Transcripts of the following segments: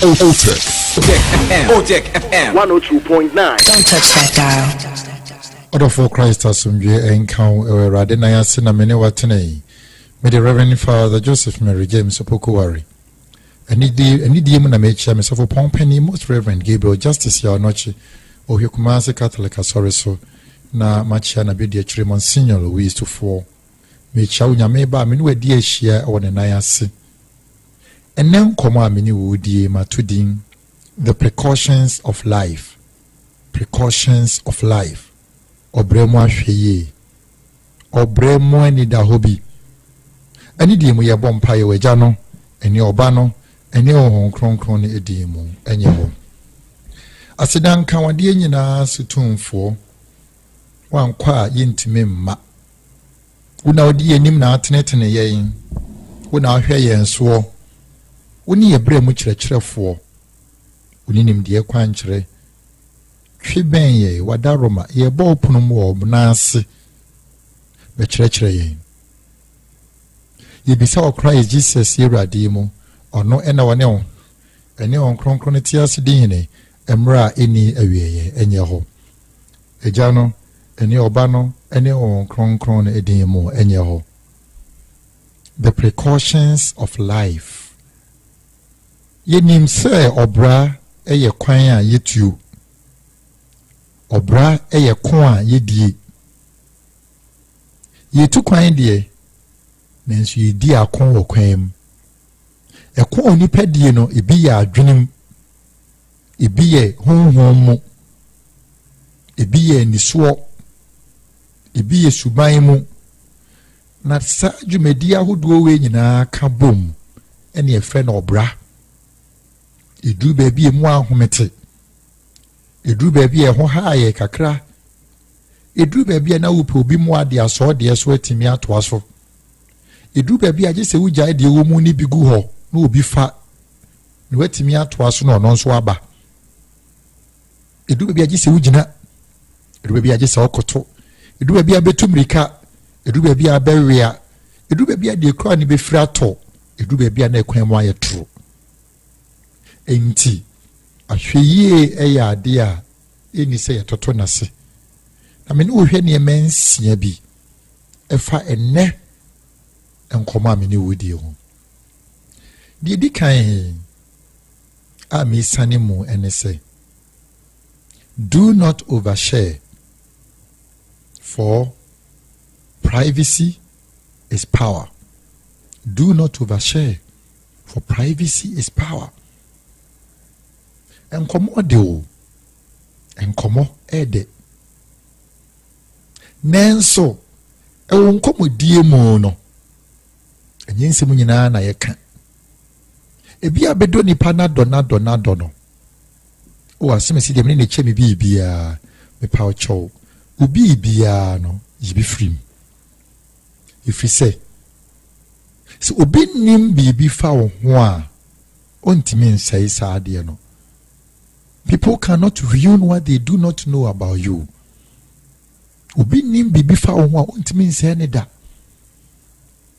Otec FM 102.9. Don't touch that dial. Order for Christ Asumdwe encounter Rade na yase na mene watene. May the Reverend Father Joseph Mary James Opokowari. Any day na mecha me sofo Pompeni Most Reverend Gabriel Justice ya noche o Kumasi Catholic Asoriso na macha na bedi chire Monsignor Louis to 4. Mecha unyame ba me no adi ahia o ne na yase. Enem komo amini wudi matudin the precautions of life. Precautions of life. Obremo ahweye. Obremo ani da hobi. Ani di mu ye bompa ye wagya no, eni oba no, eni ohon kronkron ne edi mu enye ho. Asidan kan wade nyina sutumfo. Wankwa yintime mma. Una odi enim na atenetene yen. Una ahwe yen so. Uni ebremu kyerɛkyerɛfo. Uni nimdeɛ kwankyerɛ. Twiben ye wadaroma ye bɔ opono mu wɔ naase. Be kyerɛkyerɛ yen. Ye bisa o Christ Jesus Awurade mu. Ɔno ɛna wɔne wo. Ɛne wɔn kronkron te ase din ne emra eni awieye enye ho. Egya no ɛne ɔba no ɛne wɔn kronkron edin mu enye ho. The precautions of life. Yenim se obra eye kwan a yetuo. Obra eye kon a yedie. Yetu kwan de nanso yedi akon wɔ kwan mu. Ekon onipa die no ebi yɛ adwenem. Ebi yɛ honhom mu. Ebi yɛ nisuo. Ebi yɛ suban mu. Na sa dwumadi ahodoɔ we nyinaa ka bom ɛne efrɛ na obra. Edu baabi emu ahomete. Edu baabi ho haaye kakra. Edu baabi na wo pe obi mu ade aso de so atimi ato aso. Edu baabi agye se wugya de wo mu ni bigu ho na obi fa na watimi ato aso na ono nso aba. Edu baabi agye se wugina. Edu baabi agye se okoto. Edu baabi abetumrika. Edu baabi abewea. Edu baabi ade kra ni befira to. Edu baabi na ekwan mu ayetro. Enti ahweye eya ade a eni se yetoto nase na me ne wo hwe ne mensia bi efa enne enkoma me ne wodi ho di di kan a me sane mu ene se do not overshare, for privacy is power. Do not overshare, for privacy is power. Enkomo de o. Enkomo ede. Nenso ewo nkomo die mu no. Enyense mu nyina na yeka. Ebi abedo nipa na do no. O asemesi de me ne che me bibia me pa o chow. Obi bia no yibi frim. If you say so obi nim bibi fa wo ho a ontimi nsai sa ade no. People cannot ruin what they do not know about you. Ubi nim bibi fa wo a ontimi nsai ne da.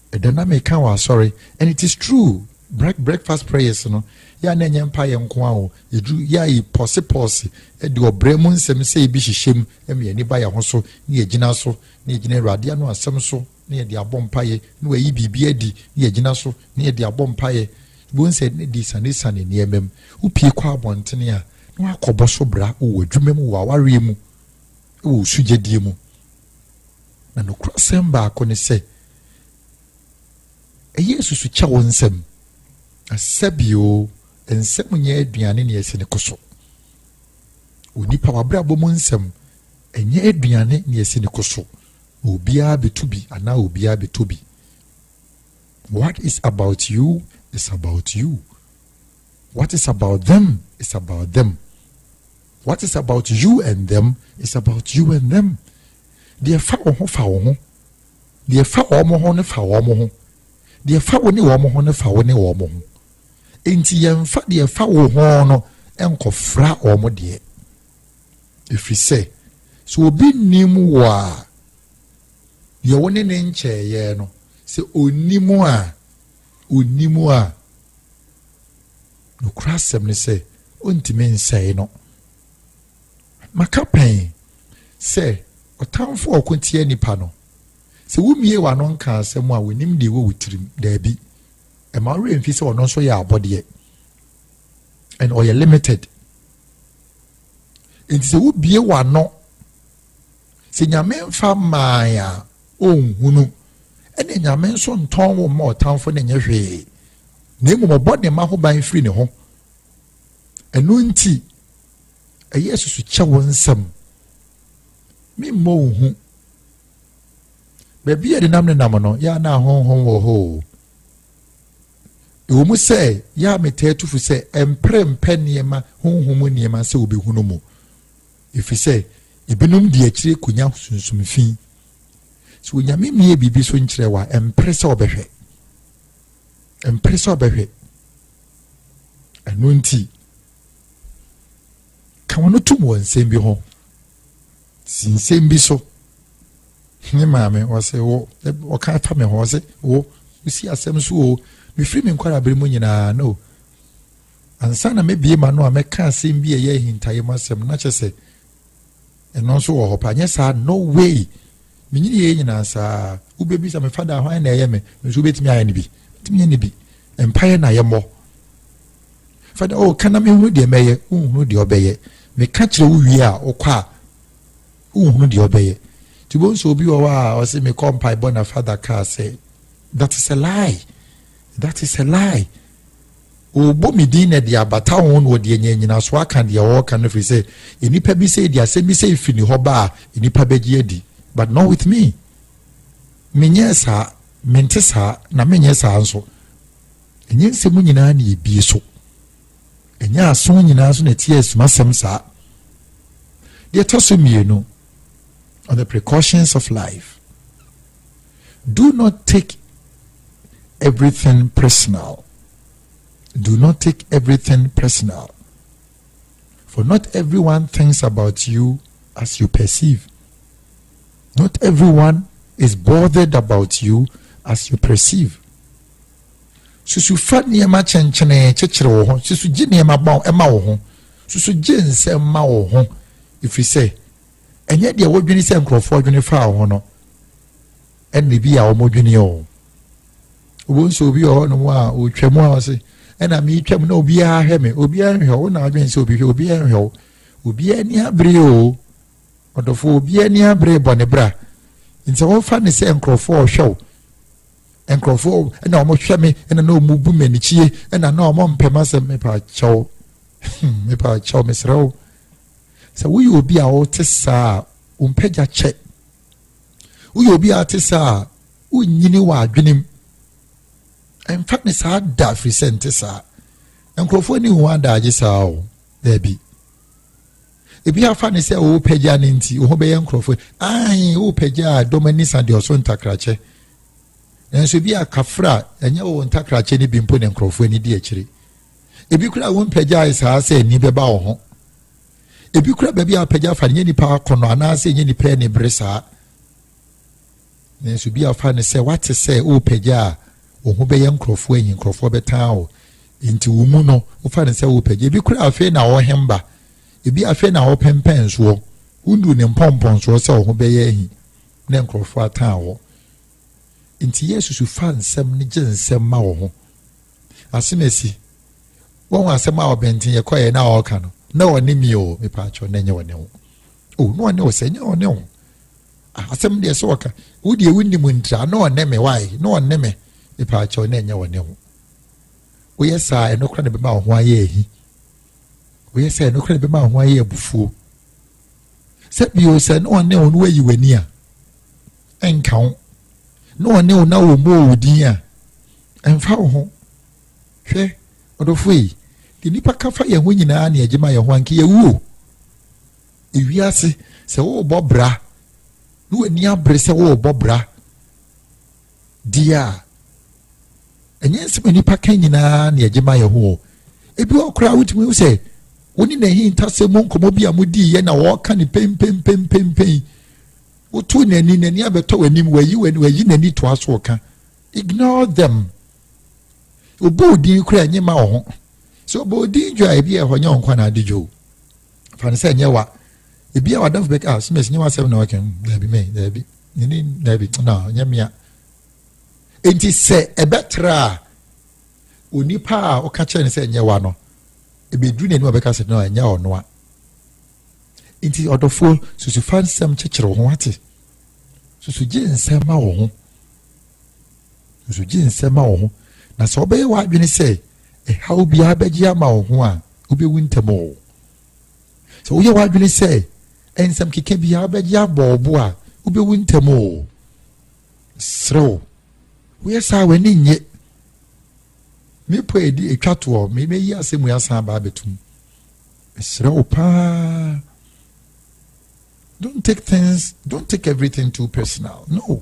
Edana me kan wa sorry, and it is true. Breakfast prayers no. Ya na nyempa ye nko a o. Edu ya yi pose e de obremu nsem se bi hyehyem e me ani ba ya ho so ne agina so ne agina Awurade no asem so ne de abompa ye ne wa yi bibi adi ne agina so ne de abompa ye bo nse ne di sane ne emem upie kwa abontene a no akobo so bra o adwuma mu wa ware mu o sugedie mu na no krasem ba ko ne se yesu su cha won nsem asabio ensem nya aduane ne yesi ne koso onipa wabra bom nsem enye aduane ne yesi ne koso obia betubi ana obia betobi. What is about you is about you. What is about them is about them. What is about you and them is about you and them. The fa wo ho fa wo ho. The fa wo mo ho ne fa wo mo ho. The fa wo ne wo mo ho ne fa wo ne wo mo ho. Enti yemfa the fa wo ho no enkofra wo mo de. If we say so obi nim wa ye woni ne nche ye no se onimu a no crasem ne say ontime say no maka pen say otamfo okontie nipa no se wumie wa no nka asem a wonim de wo wutirim da bi e ma re mfi se ono so ya abode and or you limited it se wubie wa no se nyame mfa maaya onhunu ene nyame nso nton wo ma otamfo ne nye hwe na emu mobode ma ho ban free ne ho enu nti eyesu kye wo nsam mi mo hu bebi de nam ne nam no ya na honhon wo ho ewomu say ya metetufu say emprempe niema honhom niema say obehunu mu if say ibinum de akire kunya sunsumfin so nyame mie bibi so nkire wa empresa obehwe anunti kawono tum wonsem bi ho sinsem bi so ne maame wose wo ka fa me ho se wo usi asem so wo me free me nkwara bere mu nyina no ansa na me bie ma no a me ka asem bi ye hintaye masem na chese eno so wo hopa nya sa no way me nyini ye nyina sa ubebi sa me fada hwan na ye me nso betimi aye ne bi timi ne bi empire na ye mo fada o kana me hunu de meye hunu de obeye me ka kire wo wi a okwa hunu de obeye tibon so bi wa o se me compile bona father ka say that is a lie o bo mi din na de abata won wo de nyanyina so aka de wo ka no fi say enipa bi say de asem bi say fini ho ba enipa beji adi but not with me menyesa mentesa na menyesa anso enye nsemu nyina na ebie so enye aso nyina so na ties masem sa de toso mienu on the precautions of life. Do not take everything personal. Do not take everything personal. For not everyone thinks about you as you perceive. Not everyone is bothered about you as you perceive. Susu fat niema chenchene chechire wo ho, susu ji niema ba ema wo ho, susu ji nse ma wo ho. If you say enye de wodwini se nkrofo odwini fa ho no enne bi a omodwini o obonso obi o no a otwam a se ena mi twam na obi a hwe me obi a hwe o na adwen se obi hwe obi a hwe obi ani abre o odofo obi ani abre bone bra nti wo fa ne se nkrofo hwe nkrofo ena omo hwe me ena na omu bu manichie ena na omo mpema se me pa chaw mesrawo so we will be our tessa umpeja che we will be our tessa unyini wa adwenem in fact ne sa da free sentesa enkrofo ni hu ada agisa o there be ebi afa ne se o peja ne nti o be enkrofo ai o peja dominisa de oso ntakrache enso bi akafra enye o ntakrache ni bimpo ne enkrofo ni di akire ebi kura won peja isa se ni beba wo ho ebi kura baby apagya fa nye nipa akono anase nye nipa ne bresa nenso bi afa ne se wate se o pagya o ho be yankrofo anyi nkrofo betan o nti wo mu no o fa ne se o pagya ebi kura afi na wo hemba ebi afi na wo pempen so undu ne mpompon so se o ho be yahi ne nkrofo atan wo nti yesu su fa nsem ne gensem ma wo ho asemesi won asem a obentin ye koye na o ka no na woni mi o me pa cho na nye woni o no ne o se nye woni o asem de so waka wo de wonni mu ntra na woni me wai na woni me pa cho na nye woni o wo yesa e no kra ne be ma ho aye ehi wo yesa e no kra ne be ma ho aye abufuo se bi o se no woni o no wayi wani a enka ho no woni o na wo mo odin a enfa wo ho hwe odofui di nipa kafa ye ho nyina na agema ye ho anke ye wuo ewiase se wo bobra no ani abre se wo bobra dia enye se nipa kan nyina na agema ye ho ebi okra wutimi wo se woni na hi ntase mo nkomo bi amudi ye na wo ka ni pem wotu nani abeto wanim wayi nani to aso ka ignore them obodi kura nyema wo ho So bodi jo ebi e honya onkwa na adijo fan say nyewa ebi a wadaf back as mes nyewa 7 na waken dabi me dabi ni dabi na nyamia enti se ebetra onipa a oka che ne say nyewa no ebedu ne ni obeka se no nya ono a enti odofo susu fan sem chekere ho ate susu ji nsema wo ho susu ji nsema wo ho na so obeye wa adwene say how be abeji ama wo ho a obewu ntemo so wo ye wa adwene say ensam keke bi abeji abobo a obewu ntemo sro wo ye sa wani nye me po edi etwato me yi asemu ya san ba betum sro pa. Don't take everything too personal. No.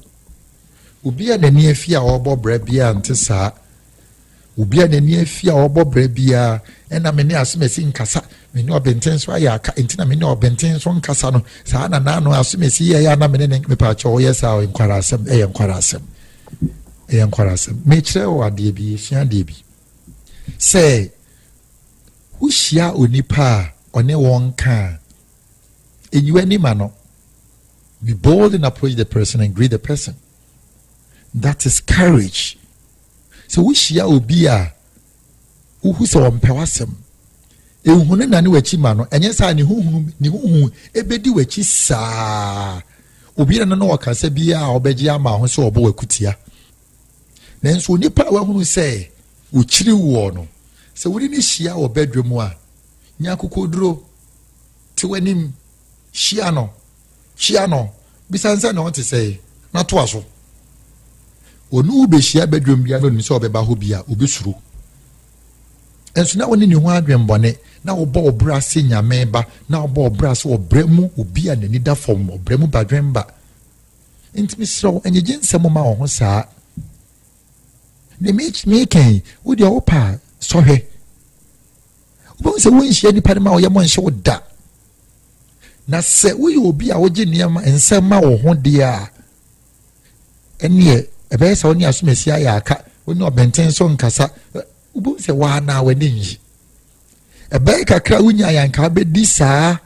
Ubia na ni afia obo brebia ntesa. Ubia na ni afia obo brebia ena me ne asumesi nkasa. Me ne obenten so ayaka entina me ne obenten so nkasa no. Sa na na no asumesi ya na me ne me pa cho yesa o nkwara asem enkwara asem. Me kire o ade bi hia de bi. Say uhia onipa one wonka. And you any man, be bold and approach the person and greet the person. That is courage. So we share obia who so mpewasem. E hunu na ni wachi mano enye sa ni huhu ebedi wachi sa. Obi na no waka se bia obeji ama ho so obo wakutia. Nanso nipa wa hunu say uchiri wo no. Se wuri ni shia obedwem a nya kokoduro ti wanim Shiano, bisanza no want to say, not to us. Onu be shia bedroom bia no ni so obeba ho bia obesuru. Enso na woni ni ho adwen bone na wo bo obra se nyame ba na wo bo obra so obremu obi a nani da fom obremu badwen ba. Intimi sro enye nsem ma wo ho saa. Ne me kan wo de opa sohwe. Wo se wo nhia ni padema wo ye mo nhye wo da. Na se we obi a woje niam ensema wo ho de a ene ebe se oni asumesi ayaka oni obenten so nkasa ubu se wa na wani nyi ebe kakra unya yanka be di saa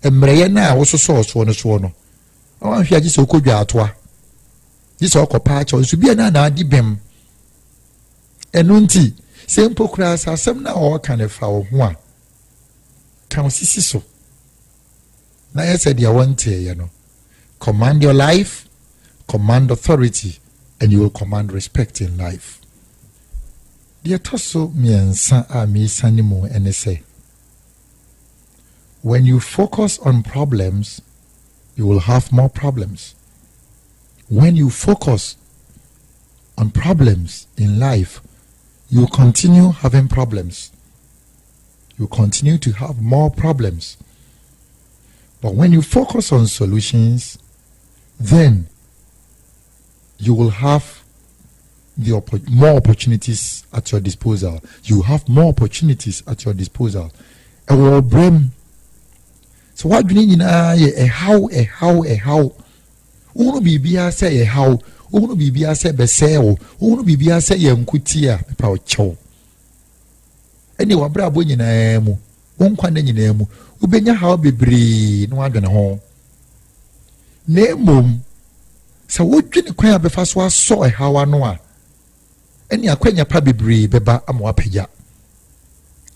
emreye na wo so no awan hwia gi se okodwa atoa gi se okopa acha nso bia na adi bem enu nti se mpokura asem na o ka ne fa wo ho a kan sisi so. Now I said you want to, command your life, command authority, and you will command respect in life. Dear Tosso miensa a mi sanimo and say, when you focus on problems, you will have more problems. When you focus on problems in life, you will continue having problems. You continue to have more problems. But when you focus on solutions, then you will have more opportunities at your disposal. You have more opportunities at your disposal. So what do you need a how? Uno bibia say a how? Uno bibia say beseo? Uno bibia say yemkutia pa chow. Anyway, brabo nyina mu. Wonkwane nyina mu. Ubenya how bebre no adwene ho na emom sa wodwene kwan abefa so aso hawa no a eni akwanya pa bebre beba ama apagya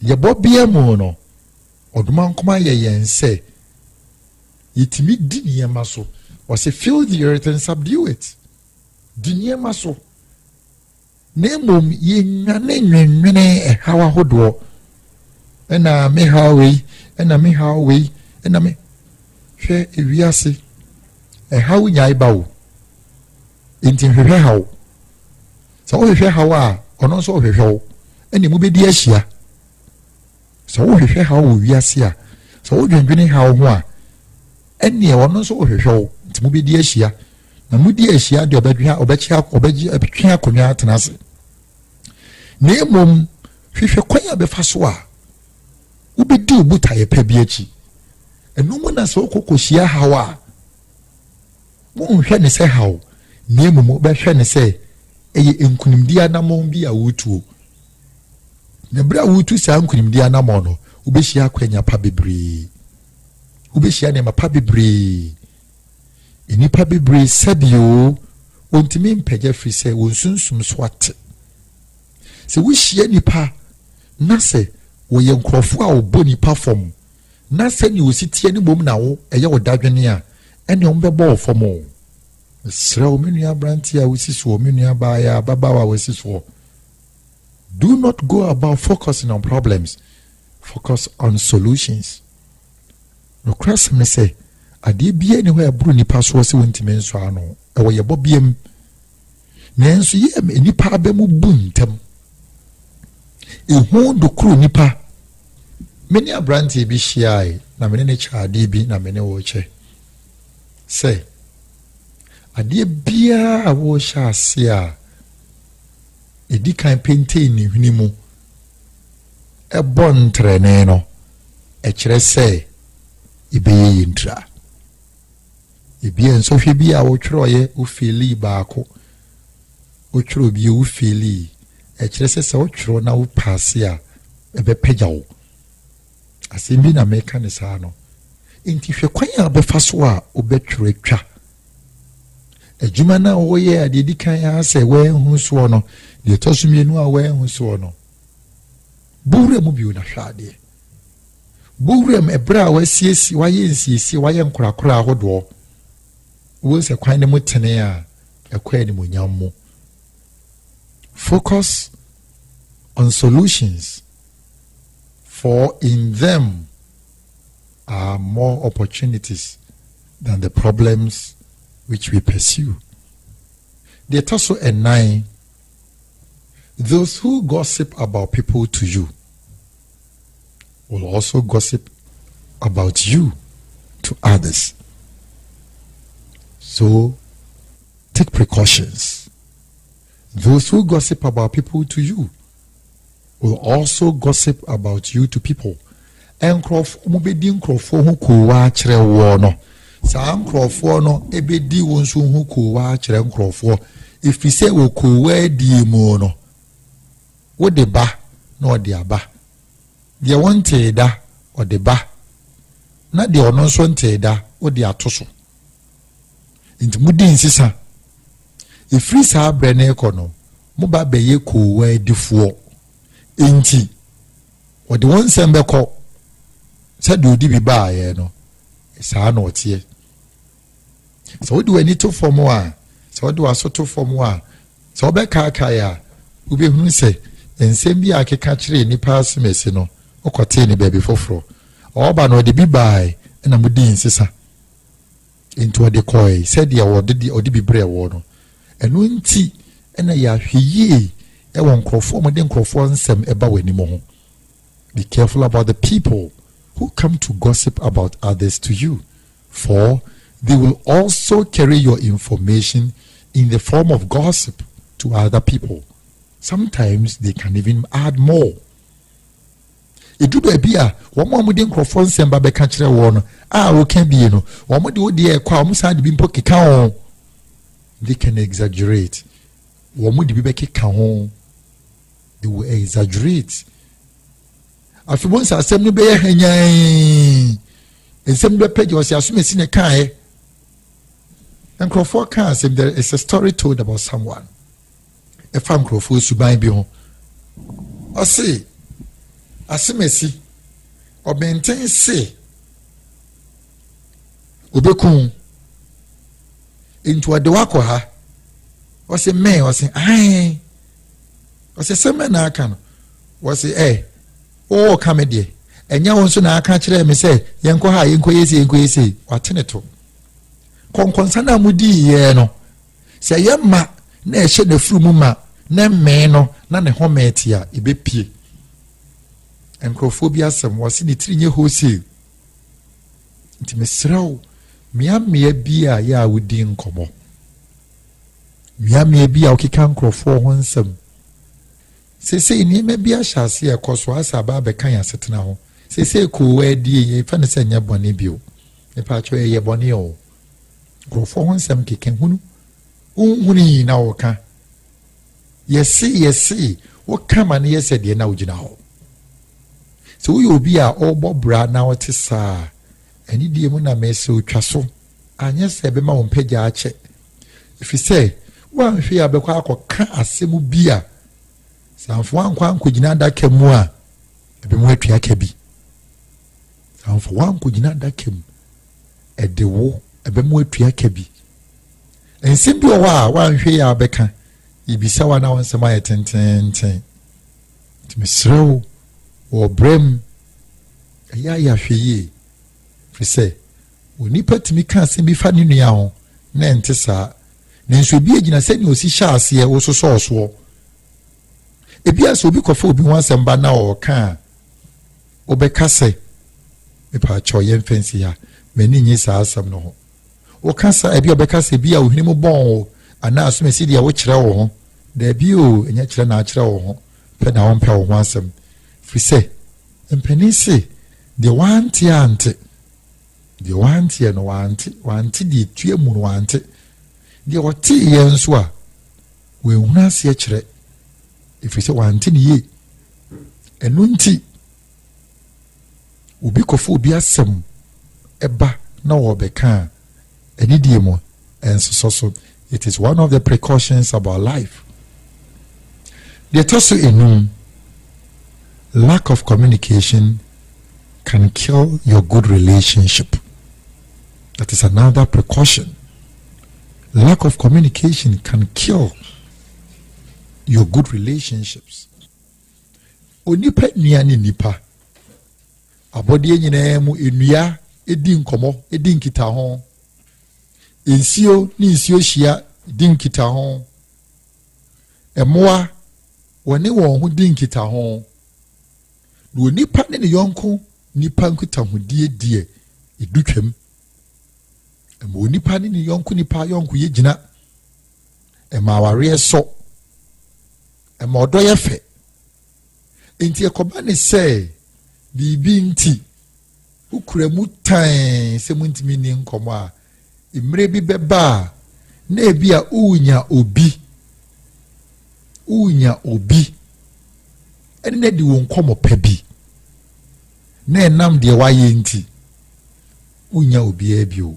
ye bobia mu no oduma nkoma ye yense yitimi di niema so was fill the earth and subdue it di niema so na emom ye nwane hawa hodo ena me hawe ena me hawe ena me hwe ewiase hawe nyai bawo enti hwe hawo so wo hwe hawo a ono so hwe hawo eni mu bedi ahia so wo hwe hawo wiase a so wo dwendwene hawo ho a eni ono so hwe hawo enti mu bedi ahia na mu di ahia de obechi akonwa atenase na emom hwe kwanya befa so a ubedi ubuta ye pebi echi enu na so kokohia hawa wo hwe ne se hawo na emom be hwe ne se eye enkunimdi anamon bi a wotuo Nebra wutu sa nkunimdi anamo no ubehia kwanya pa bebre ubehia ne mapa bebre enipa bebre sabio ontimi mpagya firi sɛ wonsunsum so ate sɛ wohia nipa na sɛ woyɛ nkrɔfo a wobɔ nipa fam na sɛ ni ositie ne bom na wo ɛyɛ wo dadwene a ɛne wo bɛbɔ wo fam o srɛ wo menua branti a wosi so menua baaya babawa wosi so. Do not go about focusing on problems. Focus on solutions. No cross me say, ade bia ni ho aburu nipa so se wontime nso ano. E wo ye bobiem. Nanso ye nipa abemu buntam. E ho do kru nipa. Many abranti bi hia na mene ne chaade bi na mene wo che. Say, ade bia wo sha ase a edi kan pente ni hwini mu e bon trene no e kire se ibeye yintra ibi enso hwe bi a wo twroye wo feli baako wo twro bi wo feli e kire se wo twro na wo passe a e be pagya wo asembi na meka ne saa no enti hwe kwan a be fa so a wo betwro atwa adwuma na wo ye ade di kan a se we hu so no de tosumienu a we hu so no buure mu bi na hwade buure m ebra a wasiesi waye nsiesi waye nkorakora ahodo wo se kwan ne mutene a ekwa ni munyammo. Focus on solutions, for in them are more opportunities than the problems which we pursue. The Tasso and 9, those who gossip about people to you will also gossip about you to others. So take precautions. Those who gossip about people to you will also gossip about you to people. Enkrofo mubedi nkrofo hu kowa kire wo no. Sa nkrofo no ebedi wonso hu kowa kire nkrofo. If say wo kowa di mu no. Wo de ba na o de aba. De wonte da o de ba. Na de ono nso nte da o de atoso. Inti mudi nsisa. Ifri sa brene ekono. Mo ba beye kowa difuo. Inti o de won sembe ko said do di bi ba ye no sa na otie so do ani to form a so do aso to form a so be ka ya u be hu se ensem bi akeka kire ni pass mesi no okote ni baby foforo o ba no de bi ba na mudi nsisa into the koi said ya wo de odi bi bre wo no enu nti na ya hwiye e won krofo mo de krofo nsem e ba wani mo ho. Be careful about the people who come to gossip about others to you, for they will also carry your information in the form of gossip to other people. Sometimes they can even add more. Edudo ebia womo amudi nkrofo nsemba be ka kire wo no wo kan bi no womo de odi e kwa womo sa de bi mpo keka ho. They can exaggerate. Womo de bi be keka ho. They will exaggerate. Afibon sa asem no be ye hanyan ensem be page was asumesi ne kan e nkrofo kan asem. There is a story told about someone. A farm nkrofo suban bi ho o se asemesi obenten se obekun into ade wako ha o se me o se ai o se sema na aka no o se oh come there enya won so na aka kire me say yenko ha yenko yesi watene to konkonsa na mudi ye no se yemma na ehye na furu mu ma na me no na ne hometi a ebepie enkrofobia sem wasi ni trinye hosi nti mesraw miamia bia ya wudi nkomo miamia bia okika nkrofo ho nsem sese ni me bia hyase e koso asa ba be kan asetena ho sese ko wadi ye fa ne senya bone bio e pa cho ye bone o nkrofo ho nsem keken hunu unhuni na woka yesi wo kama ne yese de na ugina ho So you be a obo bra na wote saa eni die mu na mese otwa so anya se be ma won pagya ache if you say wan hwe abekwa akoka asemu bi a sanfo ankwa ankogina daka mu a ebe mu atua ka bi sanfo ankogina daka mu edewo ebe mu atua ka bi ensem bi o wa wan hwe ya abeka ibisa wa na wonsem aye tenten timisrew o brem ya hwe yi fi say onipa timi kan se bi fa ne nua ho na ente saa nenso bi agina se ni osi sha ase wo so so ebi aso obi kofa obi wansem ba na o kan obeka se me pa cho yen fancy ya mani nyi saa asam no ho o kasa ebi obeka se bi a ohini mu bon ana aso me si dia wo kire wo ho da bi o enya kire na kire wo ho pe na won pe wo wansem fi se empenisi the one tiante the one tie no wanti di tue mu no wanti the oti yen so a we huna se kire if say wanti ni ye enu nti obi kofu obi asem eba na wo beka eni die mo enso so it is one of the precautions about life. The toso enum lack of communication can kill your good relationship. That is another precaution. Lack of communication can kill your good relationships. Onipa niani nipa. Abodi nyina mu enua edi nkomo edi nkita ho. Ensio ni nsio hia edi nkita ho. Emoa woni won ho di nkita ho. No nipa ne yonko nipa nkita ho die edutwam. Emo nipa ne yonko nipa yonko ye gina. Ema ware so. Ema odo ye fe. Enti ekoba ne se bibi nti ukura mu tan se muntimi ni nkomo a imre bi beba na ebi a unya obi ene na di won komo pa bi na enam de waye nti unya obi abi o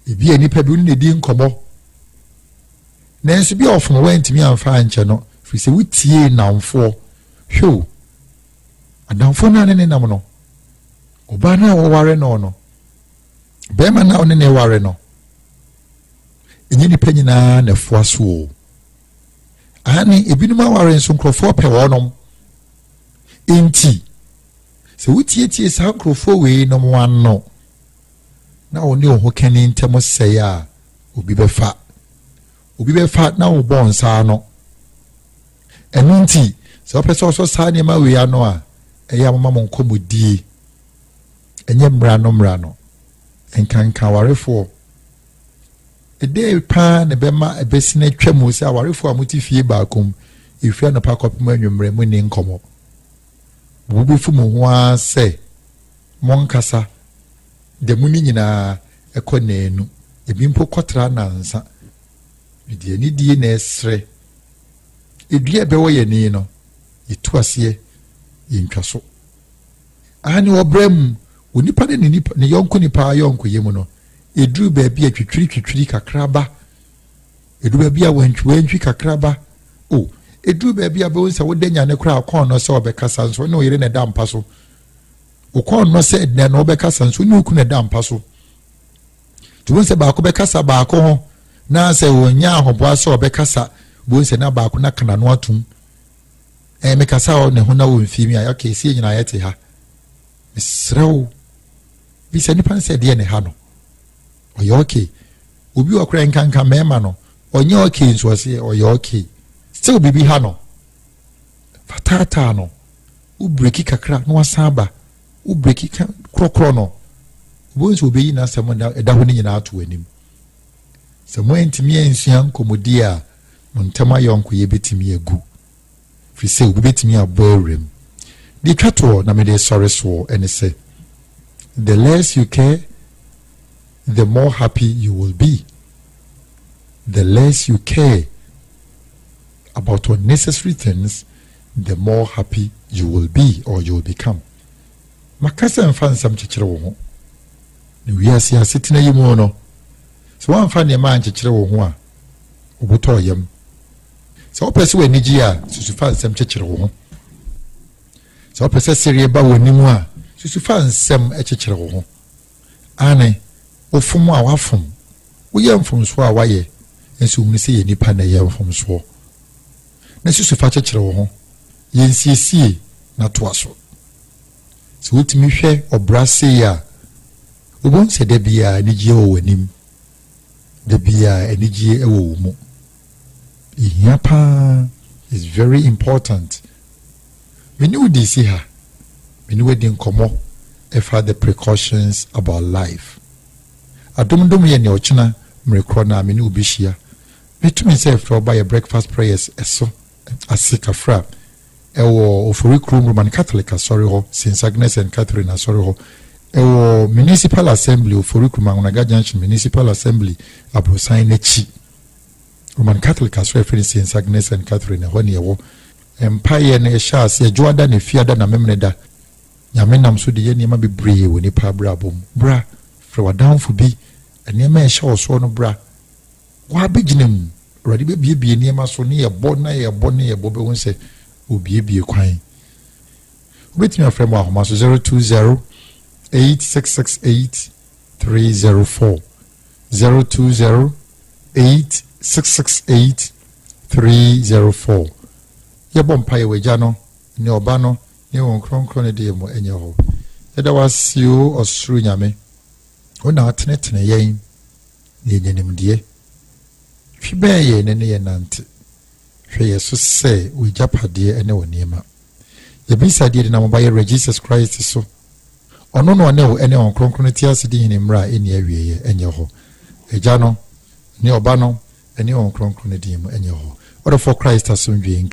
ebi ani pa bi ne di nkomo na enso bi ofo wantimi amfa anche no fi se wutie namfo hwo adamfo na ne nam no oba na wo ware no bema na one ne ware no enye ni panyina na fo aso ani ebinuma ware nso nkrofo pe wonom enti se wutie sa nkrofo we no wanno na oni ho kani ntem sey a obi befa na wo bon sa no enunti se opese so sa ne ma we ya no a eya mama mon komodie enye mra no enkanka warefo ede pa ne bema ebesine twam se warefo amuti fie baakom efia no pa kopem anwumre mu ni nkomo bubufu mu ho a se monkasa de mu ni nyina ekonenu ebi mpo kotra nansa de ni die na esre edua bewo ye ni no itu ase yintwaso ani obrem onipa ne nipa ne yonko nipa yonko yemu no eduru ba bia twitwiri kakraba eduru ba bia wantwi kakraba o eduru ba bia be wonsa wodanya ne kra akon no se obekasa nso ne oyire ne da mpa so okon no se edna no obekasa nso ne oku ne da mpa so to wonsa ba ko bekasa ba ko ho na se wonya ahoboa se obekasa wonsa na ba ko na kana no atum mekasa o ne ho na wo mfimi a okay sie nyina yete ha misrew bi se nipa se de ne ha no oye okay obi okra nkanka mema no onye okay nso se oye okay still bibi ha no fatata no u breki kakra no wasaba u breki krokro no bo nso obeyi na asem na eda ho ni nyina ato anim se mo entimi ensuan komodi a mo ntama yonko ye betimi agu fi se obi betimi aborem di twato na me de sorry so and say the less you care the more happy you will be. The less you care about unnecessary things the more happy you will be or you will become. Makasa mfa nsam kyekere wo ho. Ne wiase asetina yi mu no. So one fan ma nkyekere wo ho a oboto yam. So opese we nigi a susu fa nsam kyekere wo ho. So opese sere ba woni mu a susu fa nsam kyekere wo ho. Ane ofumu a wafum. Wo yam fum so a waye. Enso mu se ye nipa na yam fum so. Na susu fa kyekere wo ho. Yensiesie na to aso. So utimi hwe obrase ya ubon se de bia anigye wo wanim de bia anigye ewo mu ihapa is very important. When you dey see her, when you dey nkomo efa the precautions about life. Adomdom ye ne ochina mrekro na me ne obihia metumi se for by breakfast prayers eso asika fra ewo ofurikrum Roman Catholic sorry ho St. Agnes and Catherine sorry ho ewo municipal assembly ofurikrum Angunaga Junction municipal assembly abrosan nechi Roman Catholic sorry for St. Agnes and Catherine ho ne ewo empire na sha se joada ne fiada na memneda nyame nam so de ye niam bebree woni pa brabom bra fra wadanfo bi eniam sha oso no bra wa beginem radi be bie niam so ne ye bo na ye bo ne ye bo be won se obiebie kwan obetimi afrem ahoma so 020 8668 304 020 8668 304 yebom paye weja no ne oba no ne won kronkron ne de mo enye ho eda wasio osuru nyame ona atenetene yen ne nyenimde hwibe ye ne ye nante hwe yeso se we japade ene woniema ye bisa de na mobaye Jesus Christ so ono no ne wo ene on kronkron ti ase de mra eni awieye enye ho eja no ne oba no ene on kronkron de mo enye ho order for Christ asomdwe